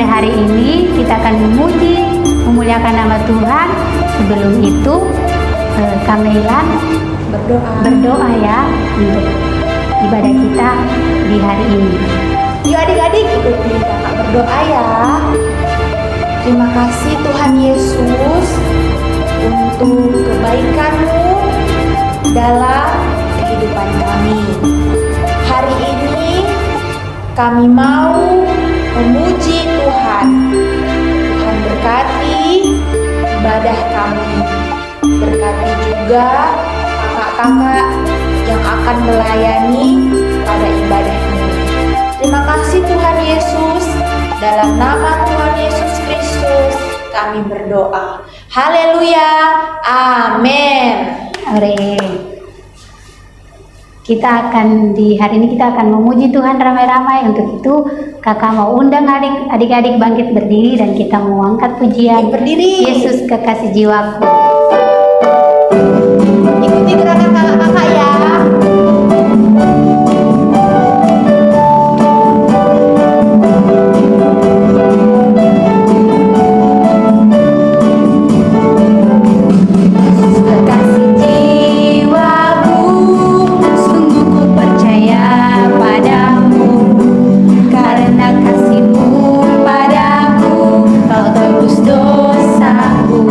pada hari ini kita akan memuji, memuliakan nama Tuhan. Sebelum itu, Kamelan berdoa ya untuk ibadah kita di hari ini. Yuk adik-adik ikuti kakak berdoa ya. Terima kasih Tuhan Yesus untuk kebaikan-Mu dalam kehidupan kami. Hari ini kami mau memuji Tuhan. Tuhan berkati ibadah kami. Berkati juga kakak-kakak yang akan melayani pada ibadah ini. Terima kasih Tuhan Yesus. Dalam nama Tuhan Yesus Kristus kami berdoa. Haleluya. Amin. Amin. Di hari ini kita akan memuji Tuhan ramai-ramai. Untuk itu kakak mau undang adik-adik bangkit berdiri dan kita mau angkat pujian. Berdiri. Yesus kekasih jiwaku. Ikuti gerakan kakak-kakak ya. Dosaku,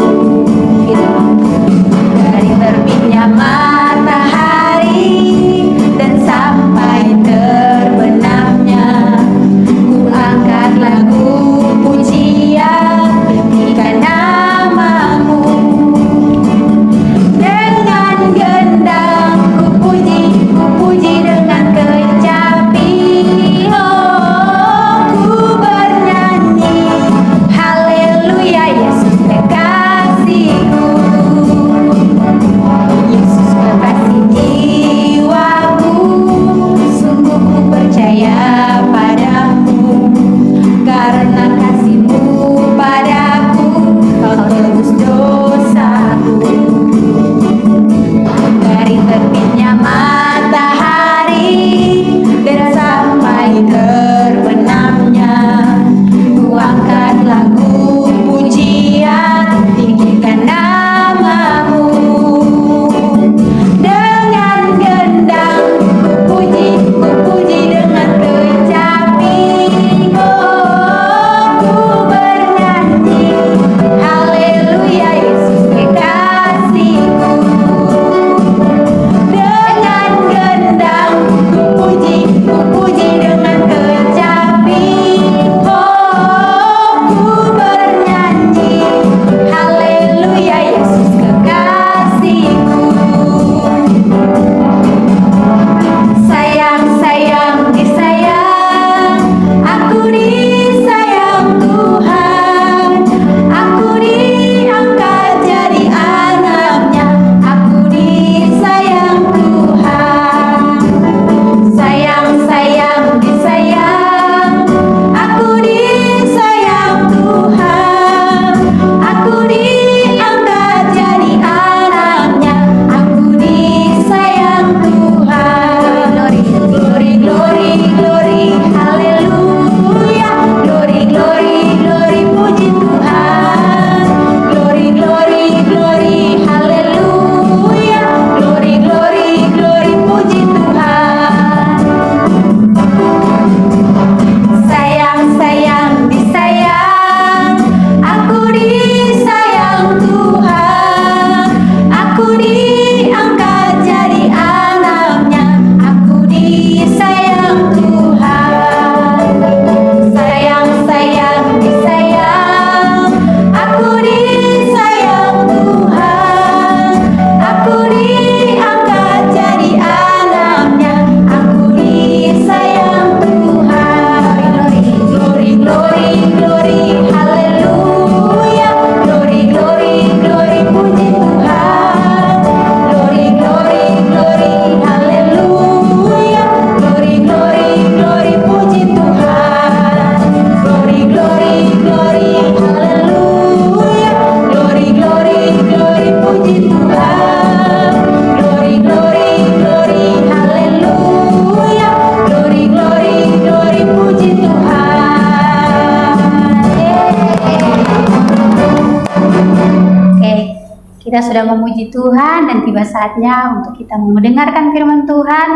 Kita sudah memuji Tuhan dan tiba saatnya untuk kita mendengarkan firman Tuhan.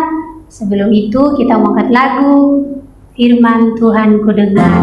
Sebelum itu kita mengangkat lagu Firman Tuhan Ku Dengar.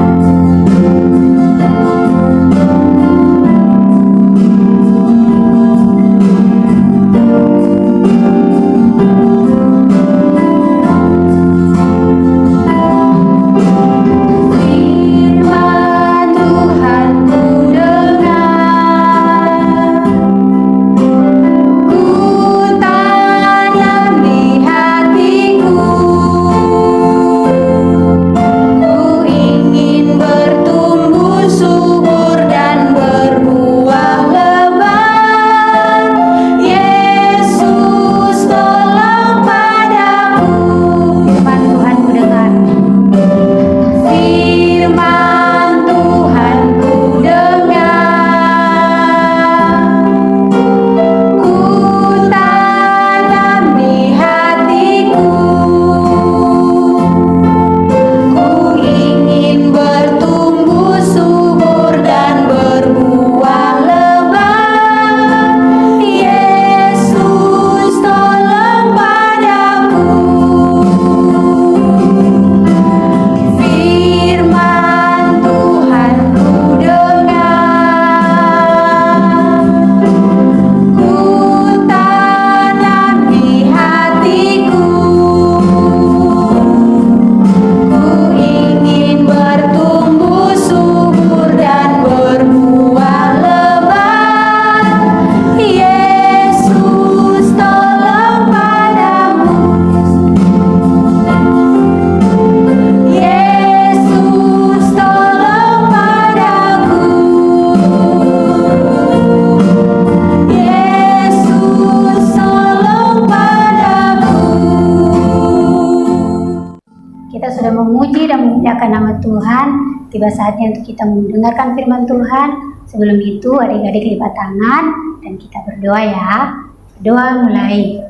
Sudah memuji dan memuliakan nama Tuhan, tiba saatnya untuk kita mendengarkan firman Tuhan. Sebelum itu adik-adik lipat tangan dan kita berdoa ya. Doa mulai.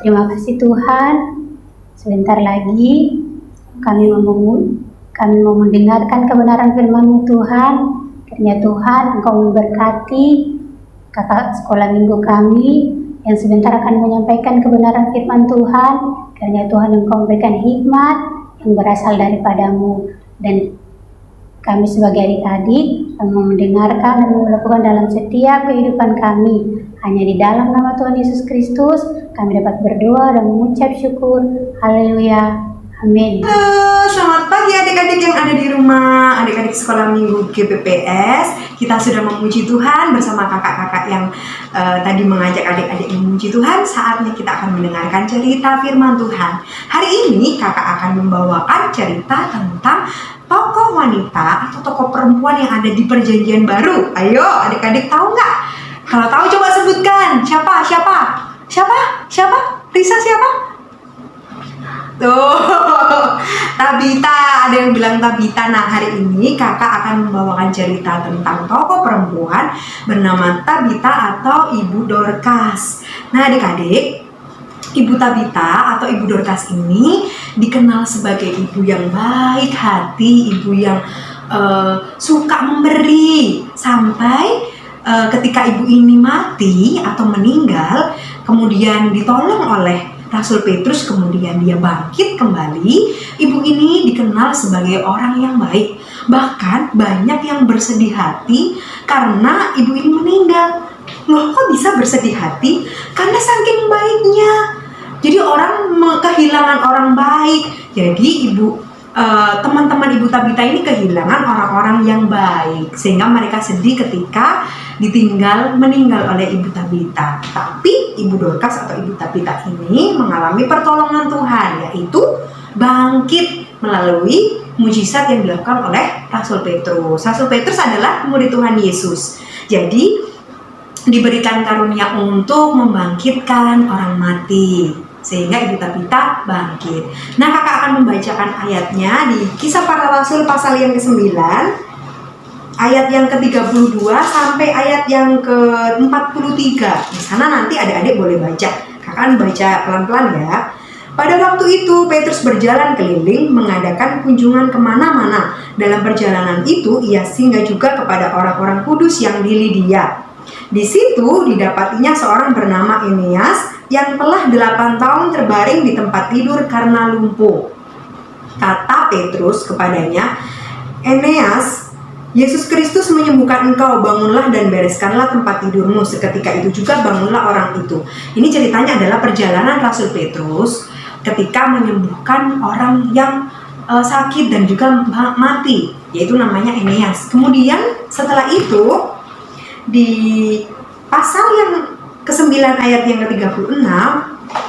Terima kasih Tuhan, sebentar lagi kami mau mendengarkan kebenaran firman-Mu Tuhan. Kiranya Tuhan Engkau memberkati kakak sekolah minggu kami yang sebentar akan menyampaikan kebenaran firman Tuhan. Kiranya Tuhan Engkau memberikan hikmat yang berasal daripadamu, dan kami sebagai adik-adik yang mendengarkan dan melakukan dalam setiap kehidupan kami. Hanya di dalam nama Tuhan Yesus Kristus kami dapat berdoa dan mengucap syukur. Haleluya. Amin. Halo, selamat pagi adik-adik yang ada di rumah, adik-adik sekolah minggu GPPS. Kita sudah memuji Tuhan bersama kakak-kakak yang tadi mengajak adik-adik memuji Tuhan. Saatnya kita akan mendengarkan cerita firman Tuhan. Hari ini kakak akan membawakan cerita tentang tokoh wanita atau tokoh perempuan yang ada di Perjanjian Baru. Ayo adik-adik tahu nggak? Kalau tahu coba sebutkan. Siapa? Risa siapa? Tuh, Tabita, ada yang bilang Tabita. Nah, hari ini kakak akan membawakan cerita tentang tokoh perempuan bernama Tabita atau Ibu Dorcas. Nah, adik-adik, Ibu Tabita atau Ibu Dorcas ini dikenal sebagai ibu yang baik hati, ibu yang suka memberi. Sampai ketika ibu ini mati atau meninggal, kemudian ditolong oleh Rasul Petrus, kemudian dia bangkit kembali. Ibu ini dikenal sebagai orang yang baik. Bahkan banyak yang bersedih hati karena ibu ini meninggal. Loh, kok bisa bersedih hati? Karena saking baiknya. Jadi orang kehilangan orang baik. Jadi teman-teman Ibu Tabita ini kehilangan orang-orang yang baik, sehingga mereka sedih ketika meninggal oleh Ibu Tabita. Tapi Ibu Dorcas atau Ibu Tabita ini mengalami pertolongan Tuhan, yaitu bangkit melalui mujizat yang dilakukan oleh Rasul Petrus. Rasul Petrus adalah murid Tuhan Yesus. Jadi diberikan karunia untuk membangkitkan orang mati, sehingga Ibu Tabita bangkit. Nah, kakak akan membacakan ayatnya di Kisah Para Rasul pasal yang ke-9, ayat yang ke-32 sampai ayat yang ke-43. Di sana nanti adik-adik boleh baca. Kakak akan baca pelan-pelan ya. Pada waktu itu Petrus berjalan keliling mengadakan kunjungan kemana-mana. Dalam perjalanan itu ia singgah juga kepada orang-orang kudus yang di Lidia. Di situ didapatinya seorang bernama Eneas yang telah 8 tahun terbaring di tempat tidur karena lumpuh. Kata Petrus kepadanya, "Eneas, Yesus Kristus menyembuhkan engkau, bangunlah dan bereskanlah tempat tidurmu." Seketika itu juga bangunlah orang itu. Ini ceritanya adalah perjalanan Rasul Petrus ketika menyembuhkan orang yang sakit dan juga mati, yaitu namanya Eneas. Kemudian setelah itu di pasal yang ke-9 ayat yang ke-36,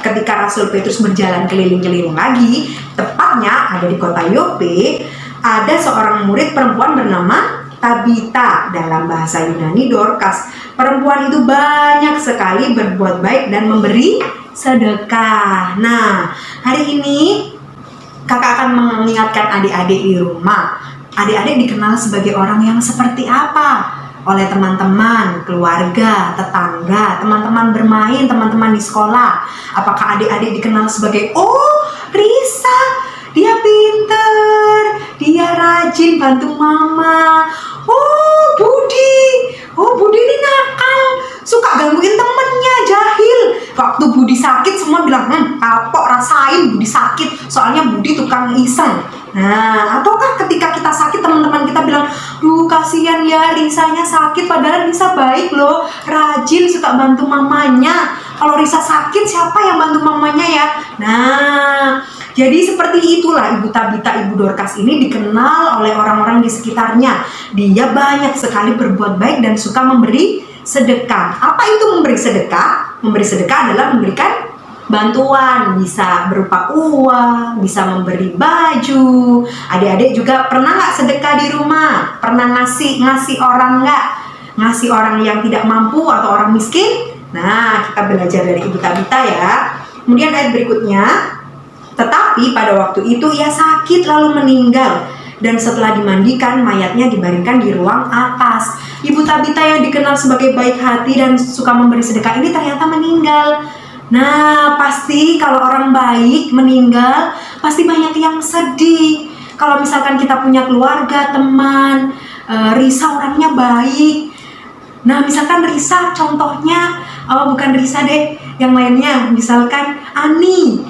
ketika Rasul Petrus berjalan keliling-keliling lagi, tepatnya ada di kota Yope, ada seorang murid perempuan bernama Tabita, dalam bahasa Yunani Dorcas. Perempuan itu banyak sekali berbuat baik dan memberi sedekah. Nah, hari ini kakak akan mengingatkan adik-adik di rumah. Adik-adik dikenal sebagai orang yang seperti apa? Oleh teman-teman, keluarga, tetangga, teman-teman bermain, teman-teman di sekolah. Apakah adik-adik dikenal sebagai, "Oh, Risa, dia pinter, dia rajin bantu mama. Oh, Budi ini nakal, suka gangguin temennya, jahil." Waktu Budi sakit semua bilang, "Kapok, rasain Budi sakit, soalnya Budi tukang iseng." Nah, ataukah ketika kita sakit teman-teman kita bilang, "Duh, kasihan ya Risanya sakit, padahal Risa baik loh, rajin, suka bantu mamanya. Kalau Risa sakit, siapa yang bantu mamanya ya?" Nah, jadi seperti itulah Ibu Tabita, Ibu Dorcas ini dikenal oleh orang-orang di sekitarnya. Dia banyak sekali berbuat baik dan suka memberi sedekah. Apa itu memberi sedekah? Memberi sedekah adalah memberikan bantuan, bisa berupa uang, bisa memberi baju. Adik-adik juga pernah nggak sedekah di rumah? Pernah ngasih orang nggak? Ngasih orang yang tidak mampu atau orang miskin? Nah, kita belajar dari Ibu Tabita ya. Kemudian ayat berikutnya, tetapi pada waktu itu ia sakit lalu meninggal, dan setelah dimandikan mayatnya dibaringkan di ruang atas. Ibu Tabita yang dikenal sebagai baik hati dan suka memberi sedekah ini ternyata meninggal. Nah, pasti kalau orang baik meninggal, pasti banyak yang sedih. Kalau misalkan kita punya keluarga, teman, Risa orangnya baik. Nah, misalkan Risa contohnya, bukan Risa deh, yang lainnya, misalkan Ani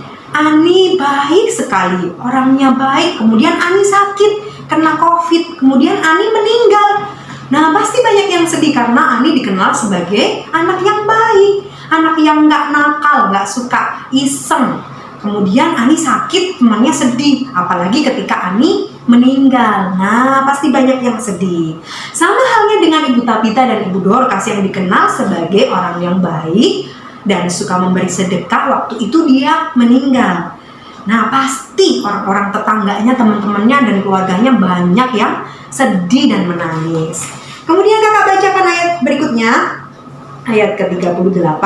baik sekali, orangnya baik, kemudian Ani sakit, kena COVID, kemudian Ani meninggal. Nah, pasti banyak yang sedih karena Ani dikenal sebagai anak yang baik, anak yang nggak nakal, nggak suka iseng. Kemudian Ani sakit, temannya sedih, apalagi ketika Ani meninggal. Nah, pasti banyak yang sedih. Sama halnya dengan Ibu Tabita dan Ibu Dorcas yang dikenal sebagai orang yang baik dan suka memberi sedekah, waktu itu dia meninggal. Nah, pasti orang-orang tetangganya, teman-temannya, dan keluarganya banyak yang sedih dan menangis. Kemudian kakak bacakan ayat berikutnya, ayat ke-38.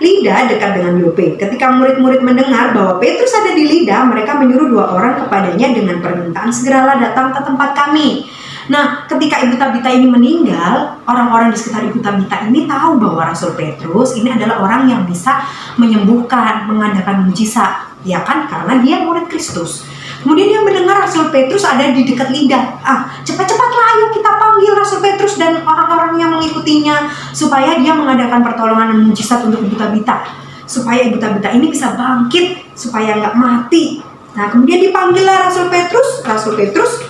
Lida dekat dengan Yope. Ketika murid-murid mendengar bahwa Petrus ada di Lida, mereka menyuruh 2 orang kepadanya dengan permintaan, "Segeralah datang ke tempat kami." Nah, ketika Ibu Tabita ini meninggal, orang-orang di sekitar Ibu Tabita ini tahu bahwa Rasul Petrus ini adalah orang yang bisa menyembuhkan, mengadakan mujizat, ya kan? Karena dia murid Kristus. Kemudian dia mendengar Rasul Petrus ada di dekat Lida. Cepat-cepatlah ayo kita panggil Rasul Petrus dan orang-orang yang mengikutinya supaya dia mengadakan pertolongan dan mujizat untuk Ibu Tabita, supaya Ibu Tabita ini bisa bangkit, supaya nggak mati. Nah, kemudian dipanggillah Rasul Petrus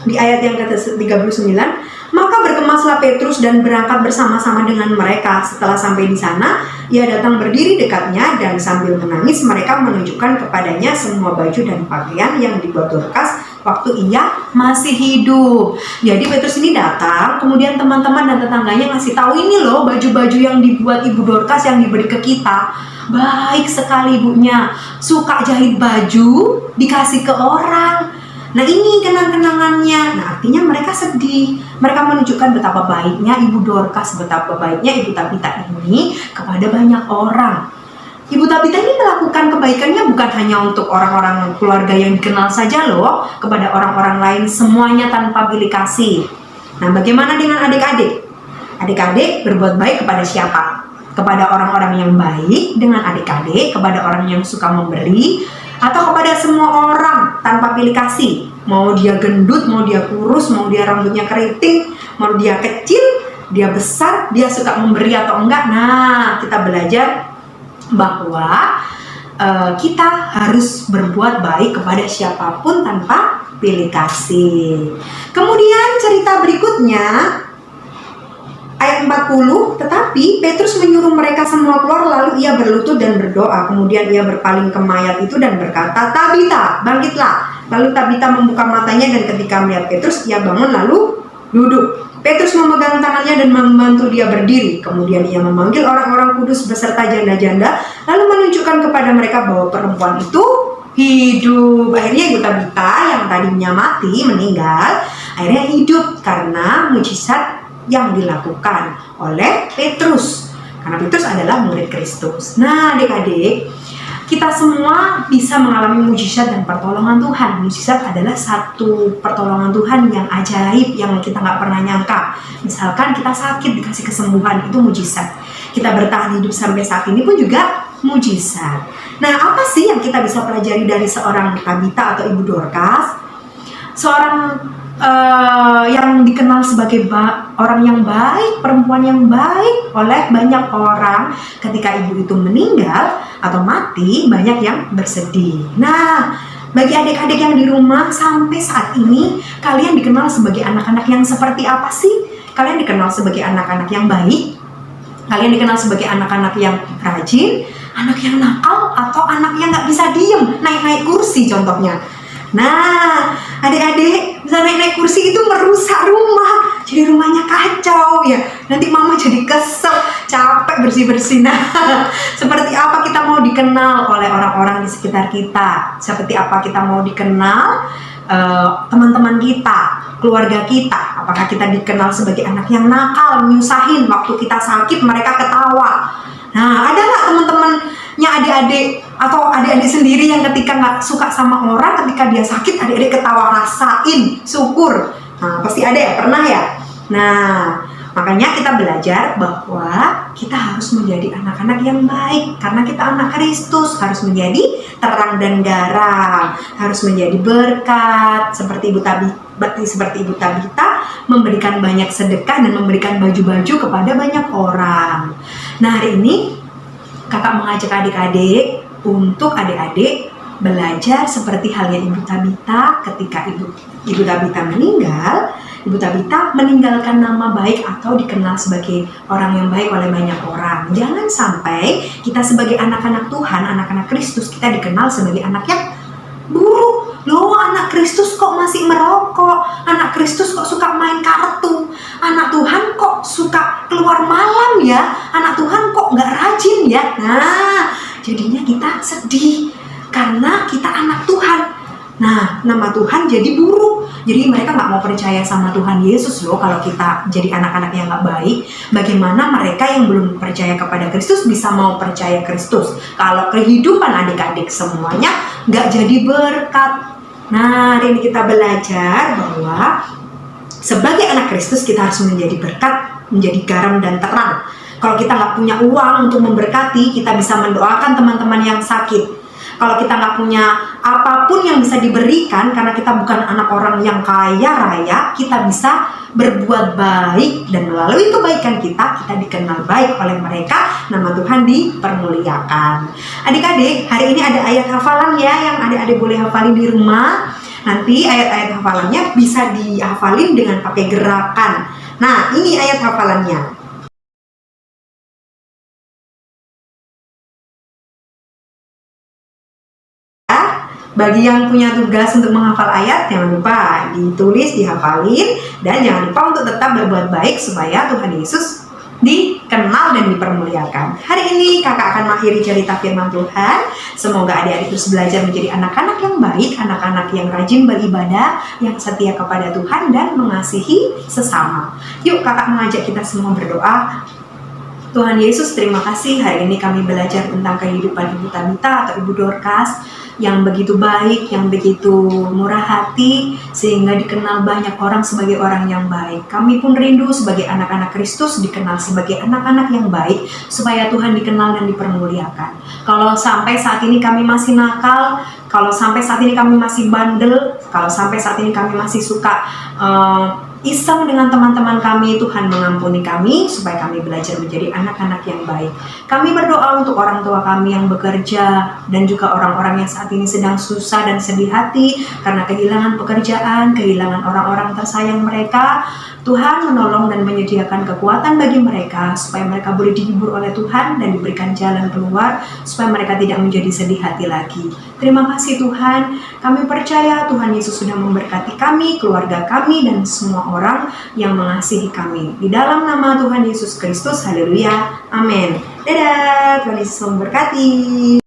di ayat yang ke-39, maka berkemaslah Petrus dan berangkat bersama-sama dengan mereka. Setelah sampai di sana, ia datang berdiri dekatnya dan sambil menangis mereka menunjukkan kepadanya semua baju dan pakaian yang dibuat Dorcas waktu ia masih hidup. Jadi Petrus ini datang, kemudian teman-teman dan tetangganya ngasih tahu, "Ini loh baju-baju yang dibuat Ibu Dorcas yang diberi ke kita. Baik sekali ibunya, suka jahit baju, dikasih ke orang." Nah, ini kenang-kenangannya. Nah, artinya mereka sedih. Mereka menunjukkan betapa baiknya Ibu Dorcas, betapa baiknya Ibu Tabita ini kepada banyak orang. Ibu Tabita ini melakukan kebaikannya bukan hanya untuk orang-orang keluarga yang dikenal saja loh, kepada orang-orang lain semuanya tanpa bilik kasih. Nah, bagaimana dengan adik-adik? Adik-adik berbuat baik kepada siapa? Kepada orang-orang yang baik dengan adik-adik, kepada orang yang suka memberi, atau kepada semua orang tanpa pilih kasih, mau dia gendut, mau dia kurus, mau dia rambutnya keriting, mau dia kecil, dia besar, dia suka memberi atau enggak. Nah, kita belajar bahwa kita harus berbuat baik kepada siapapun tanpa pilih kasih. Kemudian cerita berikutnya ayat 40, tetapi Petrus menyuruh mereka semua keluar, lalu ia berlutut dan berdoa. Kemudian ia berpaling ke mayat itu dan berkata, "Tabita, bangkitlah." Lalu Tabita membuka matanya, dan ketika melihat Petrus, ia bangun lalu duduk. Petrus memegang tangannya dan membantu dia berdiri. Kemudian ia memanggil orang-orang kudus beserta janda-janda, lalu menunjukkan kepada mereka bahwa perempuan itu hidup. Akhirnya ibu Tabita yang tadinya mati, meninggal, akhirnya hidup karena mujizat yang dilakukan oleh Petrus. Karena Petrus adalah murid Kristus. Nah, adik-adik, kita semua bisa mengalami mujizat dan pertolongan Tuhan. Mujizat adalah satu pertolongan Tuhan yang ajaib, yang kita nggak pernah nyangka. Misalkan kita sakit dikasih kesembuhan, itu mujizat. Kita bertahan hidup sampai saat ini pun juga mujizat. Nah, apa sih yang kita bisa pelajari dari seorang Tabita atau Ibu Dorcas? Seorang yang dikenal sebagai orang yang baik, perempuan yang baik oleh banyak orang. Ketika ibu itu meninggal atau mati, banyak yang bersedih. Nah, bagi adik-adik yang di rumah sampai saat ini, kalian dikenal sebagai anak-anak yang seperti apa sih? Kalian dikenal sebagai anak-anak yang baik? Kalian dikenal sebagai anak-anak yang rajin, anak yang nakal, atau anak yang nggak bisa diem, naik-naik kursi contohnya. Nah, adik-adik bisa naik-naik kursi itu merusak rumah, jadi rumahnya kacau ya. Nanti mama jadi kesel, capek bersih-bersih. Nah, seperti apa kita mau dikenal oleh orang-orang di sekitar kita? Seperti apa kita mau dikenal teman-teman kita, keluarga kita? Apakah kita dikenal sebagai anak yang nakal, menyusahin, waktu kita sakit mereka ketawa? Nah, ada nggak teman-temannya adik-adik atau adik-adik sendiri yang ketika nggak suka sama orang, ketika dia sakit adik-adik ketawa, rasain, syukur? Nah, pasti ada ya, pernah ya? Nah, makanya kita belajar bahwa kita harus menjadi anak-anak yang baik. Karena kita anak Kristus, harus menjadi terang dan garam, harus menjadi berkat, seperti Ibu Tabita memberikan banyak sedekah dan memberikan baju-baju kepada banyak orang. Nah, hari ini kakak mengajak adik-adik untuk adik-adik belajar seperti halnya Ibu Tabita. Ketika Ibu Tabita meninggal, Ibu Tabita meninggalkan nama baik atau dikenal sebagai orang yang baik oleh banyak orang. Jangan sampai kita sebagai anak-anak Tuhan, anak-anak Kristus, kita dikenal sebagai anak yang buruk. Loh, anak Kristus kok masih merokok? Anak Kristus kok suka main kartu? Anak Tuhan kok suka keluar malam ya? Anak Tuhan kok nggak rajin ya? Nah, jadinya kita sedih karena kita anak Tuhan. Nah, nama Tuhan jadi buruk. Jadi mereka nggak mau percaya sama Tuhan Yesus loh kalau kita jadi anak-anak yang nggak baik. Bagaimana mereka yang belum percaya kepada Kristus bisa mau percaya Kristus kalau kehidupan adik-adik semuanya nggak jadi berkat? Nah, hari ini kita belajar bahwa sebagai anak Kristus kita harus menjadi berkat, menjadi garam dan terang. Kalau kita nggak punya uang untuk memberkati, kita bisa mendoakan teman-teman yang sakit. Kalau kita nggak punya apapun yang bisa diberikan, karena kita bukan anak orang yang kaya raya, kita bisa berbuat baik, dan melalui kebaikan kita dikenal baik oleh mereka, nama Tuhan dipermuliakan. Adik-adik, hari ini ada ayat hafalan ya, yang adik-adik boleh hafalin di rumah. Nanti ayat-ayat hafalannya bisa dihafalin dengan pakai gerakan. Nah, ini ayat hafalannya. Bagi yang punya tugas untuk menghafal ayat, jangan lupa ditulis, dihafalin, dan jangan lupa untuk tetap berbuat baik supaya Tuhan Yesus dikenal dan dipermuliakan. Hari ini kakak akan mengakhiri cerita firman Tuhan. Semoga adik-adik terus belajar menjadi anak-anak yang baik, anak-anak yang rajin beribadah, yang setia kepada Tuhan dan mengasihi sesama. Yuk, kakak mengajak kita semua berdoa. Tuhan Yesus, terima kasih hari ini kami belajar tentang kehidupan Ibu Tabita atau Ibu Dorcas yang begitu baik, yang begitu murah hati, sehingga dikenal banyak orang sebagai orang yang baik. Kami pun rindu sebagai anak-anak Kristus dikenal sebagai anak-anak yang baik, supaya Tuhan dikenal dan dipermuliakan. Kalau sampai saat ini kami masih nakal, kalau sampai saat ini kami masih bandel, kalau sampai saat ini kami masih suka iseng dengan teman-teman kami. Tuhan mengampuni kami supaya kami belajar menjadi anak-anak yang baik. Kami berdoa untuk orang tua kami yang bekerja dan juga orang-orang yang saat ini sedang susah dan sedih hati karena kehilangan pekerjaan, kehilangan orang-orang tersayang mereka. Tuhan menolong dan menyediakan kekuatan bagi mereka supaya mereka boleh dihibur oleh Tuhan dan diberikan jalan keluar supaya mereka tidak menjadi sedih hati lagi. Terima kasih Tuhan, kami percaya Tuhan Yesus sudah memberkati kami, keluarga kami, dan semua orang yang mengasihi kami. Di dalam nama Tuhan Yesus Kristus, haleluya, amin. Dadah, Tuhan Yesus memberkati.